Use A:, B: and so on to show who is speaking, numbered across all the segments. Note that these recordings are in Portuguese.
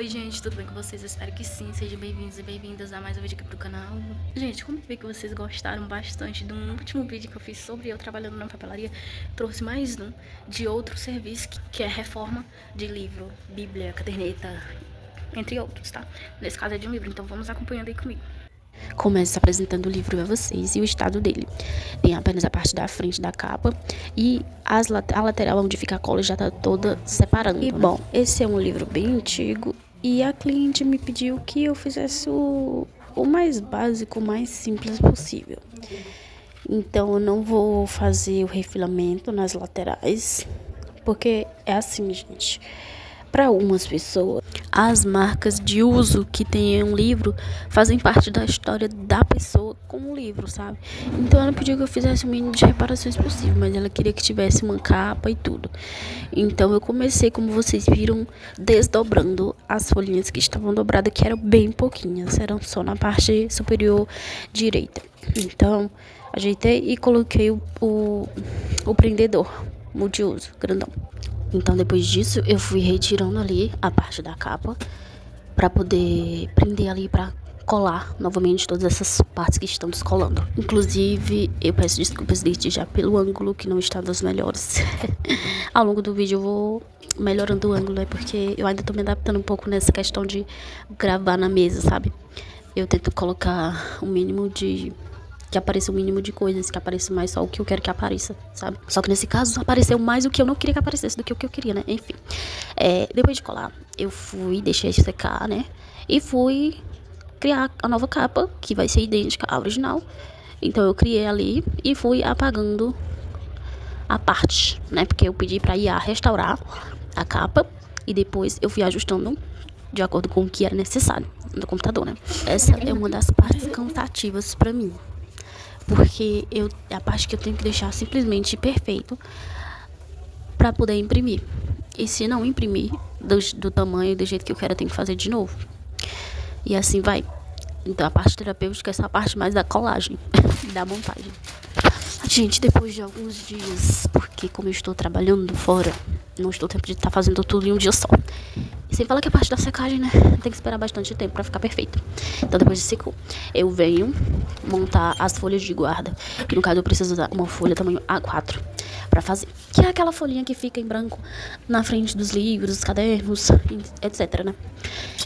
A: Oi gente, tudo bem com vocês? Eu espero que sim, sejam bem-vindos e bem-vindas a mais um vídeo aqui pro canal. Gente, como eu vi que vocês gostaram bastante do último vídeo que eu fiz sobre eu trabalhando na papelaria, trouxe mais um de outro serviço que é reforma de livro, bíblia, caderneta, entre outros, tá? Nesse caso é de um livro, então vamos acompanhando aí comigo. Começo apresentando o livro a vocês e o estado dele. Tem apenas a parte da frente da capa e a lateral onde fica a cola já tá toda separando. E bom, esse é um livro bem antigo e a cliente me pediu que eu fizesse o mais básico, o mais simples possível. Então eu não vou fazer o refilamento nas laterais, porque é assim, gente. Para algumas pessoas, as marcas de uso que tem em um livro fazem parte da história da pessoa com o livro, sabe? Então ela pediu que eu fizesse o mínimo de reparações possível, mas ela queria que tivesse uma capa e tudo. Então eu comecei, como vocês viram, desdobrando as folhinhas que estavam dobradas, que eram bem pouquinhas, eram só na parte superior direita. Então ajeitei e coloquei o prendedor multiuso, grandão. Então, depois disso, eu fui retirando ali a parte da capa para poder prender ali para colar novamente todas essas partes que estão descolando. Inclusive, eu peço desculpas desde já pelo ângulo que não está das melhores. Ao longo do vídeo eu vou melhorando o ângulo, né? Porque eu ainda tô me adaptando um pouco nessa questão de gravar na mesa, sabe? Eu tento colocar o mínimo de... que apareça o mínimo de coisas, que apareça mais só o que eu quero que apareça, sabe? Só que nesse caso apareceu mais o que eu não queria que aparecesse do que o que eu queria, né? Enfim, depois de colar, eu deixei secar, né? E fui criar a nova capa, que vai ser idêntica à original. Então eu criei ali e fui apagando a parte, né? Porque eu pedi pra IA restaurar a capa e depois eu fui ajustando de acordo com o que era necessário no computador, né? Essa é uma das partes cansativas pra mim, porque é a parte que eu tenho que deixar simplesmente perfeito para poder imprimir. E se não imprimir do tamanho e do jeito que eu quero, eu tenho que fazer de novo. E assim vai. Então a parte terapêutica é essa parte mais da colagem, da montagem. Gente, depois de alguns dias, porque como eu estou trabalhando fora, não estou tempo de estar fazendo tudo em um dia só. E sem falar que a parte da secagem, né, tem que esperar bastante tempo pra ficar perfeito. Então depois de secou, eu venho montar as folhas de guarda, que no caso eu preciso usar uma folha tamanho A4 pra fazer. Que é aquela folhinha que fica em branco na frente dos livros, dos cadernos, etc, né.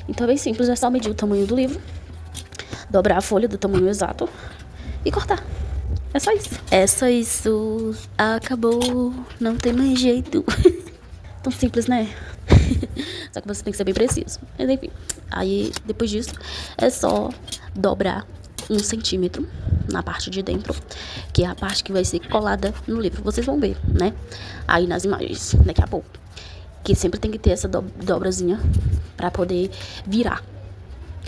A: Então é bem simples, é só medir o tamanho do livro, dobrar a folha do tamanho exato e cortar. É só isso. É só isso. Acabou. Não tem mais jeito. Tão simples, né? Só que você tem que ser bem preciso. Mas enfim. Aí, depois disso, é só dobrar 1 centímetro na parte de dentro, que é a parte que vai ser colada no livro. Vocês vão ver, né? Aí nas imagens, daqui a pouco. Que sempre tem que ter essa dobrazinha pra poder virar.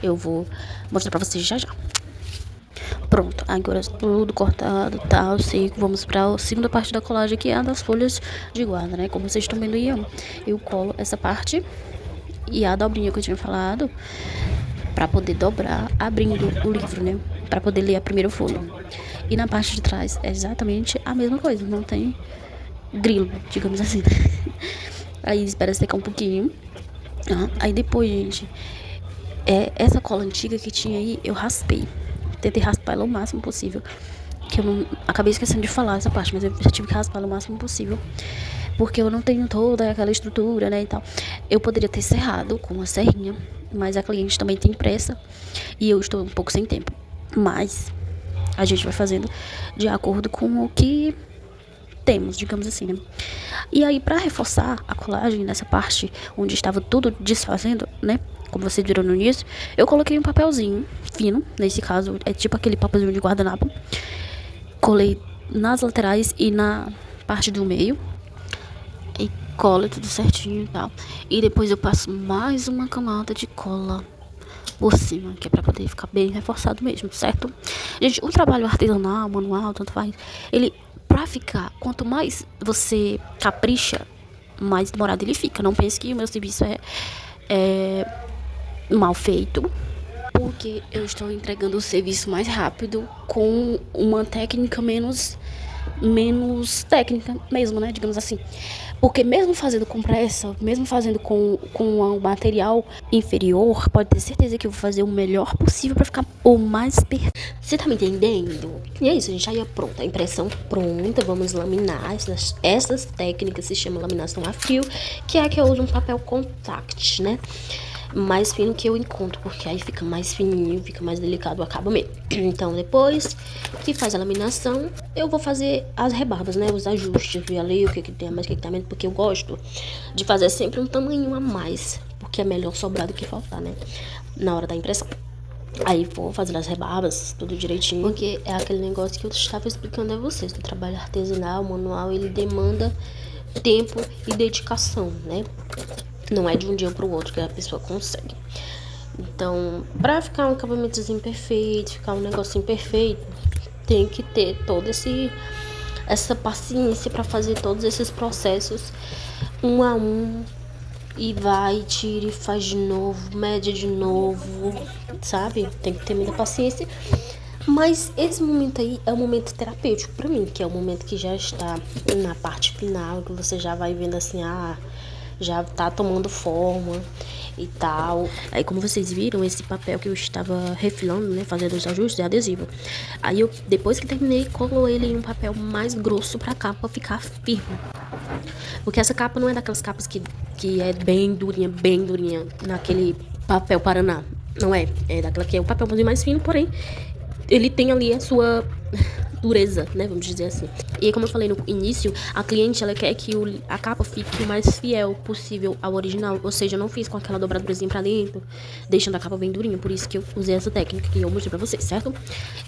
A: Eu vou mostrar pra vocês já já. Pronto, agora tudo cortado, tal, seco. Vamos para a segunda parte da colagem, que é a das folhas de guarda, né? Como vocês estão vendo aí, eu colo essa parte e a dobrinha que eu tinha falado para poder dobrar, abrindo o livro, né? Para poder ler a primeira folha. E na parte de trás é exatamente a mesma coisa, não tem grilo, digamos assim. Aí espera secar um pouquinho. Aí depois, gente, essa cola antiga que tinha aí, eu raspei. Tentei raspar ela o máximo possível, que eu não acabei esquecendo de falar essa parte, mas eu já tive que raspar ela o máximo possível, porque eu não tenho toda aquela estrutura, né, e tal. Eu poderia ter serrado com uma serrinha, mas a cliente também tem pressa e eu estou um pouco sem tempo. Mas a gente vai fazendo de acordo com o que temos, digamos assim, né? E aí, pra reforçar a colagem nessa parte onde estava tudo desfazendo, né? Como vocês viram no início, eu coloquei um papelzinho fino, nesse caso é tipo aquele papelzinho de guardanapo. Colei nas laterais e na parte do meio. E cola tudo certinho e tal. E depois eu passo mais uma camada de cola por cima, que é pra poder ficar bem reforçado mesmo, certo? Gente, o trabalho artesanal, manual, tanto faz, ele, pra ficar, quanto mais você capricha, mais demorado ele fica. Não pense que o meu serviço é mal feito, porque eu estou entregando o serviço mais rápido com uma técnica menos
B: menos técnica mesmo, né, digamos assim. Porque mesmo fazendo com pressa, mesmo fazendo com um material inferior, pode ter certeza que eu vou fazer o melhor possível pra ficar o mais perfeito. Você tá me entendendo? E é isso, a gente já ia pronta, a impressão pronta, vamos laminar. Essas técnicas se chamam laminação a fio, que é a que eu uso um papel contact, né? Mais fino que eu encontro, porque aí fica mais fininho, fica mais delicado, acaba mesmo. Então, depois que faz a laminação, eu vou fazer as rebarbas, né? Os ajustes, ver ali o que tem a mais, o que tem a menos, porque eu gosto de fazer sempre um tamanho a mais, porque é melhor sobrar do que faltar, né? Na hora da impressão. Aí vou fazer as rebarbas, tudo direitinho, porque é aquele negócio que eu estava explicando a vocês, do trabalho artesanal, manual, ele demanda tempo e dedicação, né? Não é de um dia pro outro que a pessoa consegue. Então, pra ficar um acabamentozinho perfeito, ficar um negocinho perfeito, tem que ter toda essa paciência pra fazer todos esses processos um a um. E vai, tira e faz de novo, mede de novo, sabe? Tem que ter muita paciência. Mas esse momento aí é um momento terapêutico pra mim, que é o momento que já está na parte final, que você já vai vendo assim, já tá tomando forma e tal. Aí, como vocês viram, esse papel que eu estava refilando, né, fazendo os ajustes, é adesivo. Aí eu, depois que terminei, colo ele em um papel mais grosso pra capa ficar firme. Porque essa capa não é daquelas capas que é bem durinha, naquele papel Paraná. Não é, é daquela que é o papelzinho mais fino, porém, ele tem ali a sua dureza, né, vamos dizer assim. E como eu falei no início, a cliente, ela quer que a capa fique o mais fiel possível ao original, ou seja, eu não fiz com aquela dobradurazinha pra dentro, deixando a capa bem durinha, por isso que eu usei essa técnica que eu mostrei pra vocês, certo?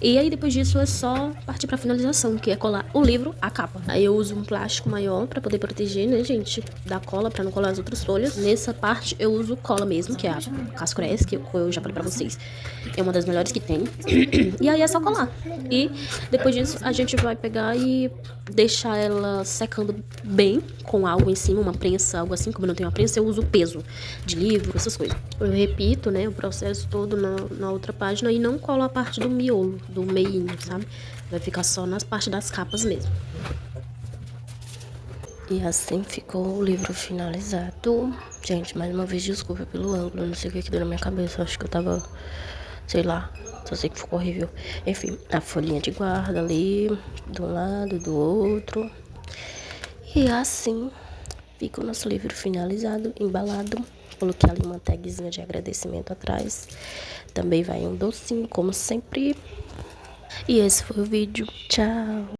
B: E aí depois disso é só partir pra finalização, que é colar o livro à capa. Aí eu uso um plástico maior pra poder proteger, né, gente, da cola, pra não colar as outras folhas. Nessa parte eu uso cola mesmo, que é a Cascores, que eu já falei pra vocês, é uma das melhores que tem. E aí é só colar. E depois disso a gente vai pegar e deixar ela secando bem com algo em cima, uma prensa, algo assim. Como eu não tenho uma prensa, eu uso o peso de livro, essas coisas. Eu repito, né, o processo todo na outra página e não colo a parte do miolo, do meinho, sabe? Vai ficar só nas partes das capas mesmo. E assim ficou o livro finalizado. Gente, mais uma vez, desculpa pelo ângulo, não sei o que deu na minha cabeça. Acho que eu tava, sei lá, só sei que ficou horrível. Enfim, a folhinha de guarda ali, de um lado, do outro. E assim fica o nosso livro finalizado, embalado. Coloquei ali uma tagzinha de agradecimento atrás. Também vai um docinho, como sempre. E esse foi o vídeo. Tchau!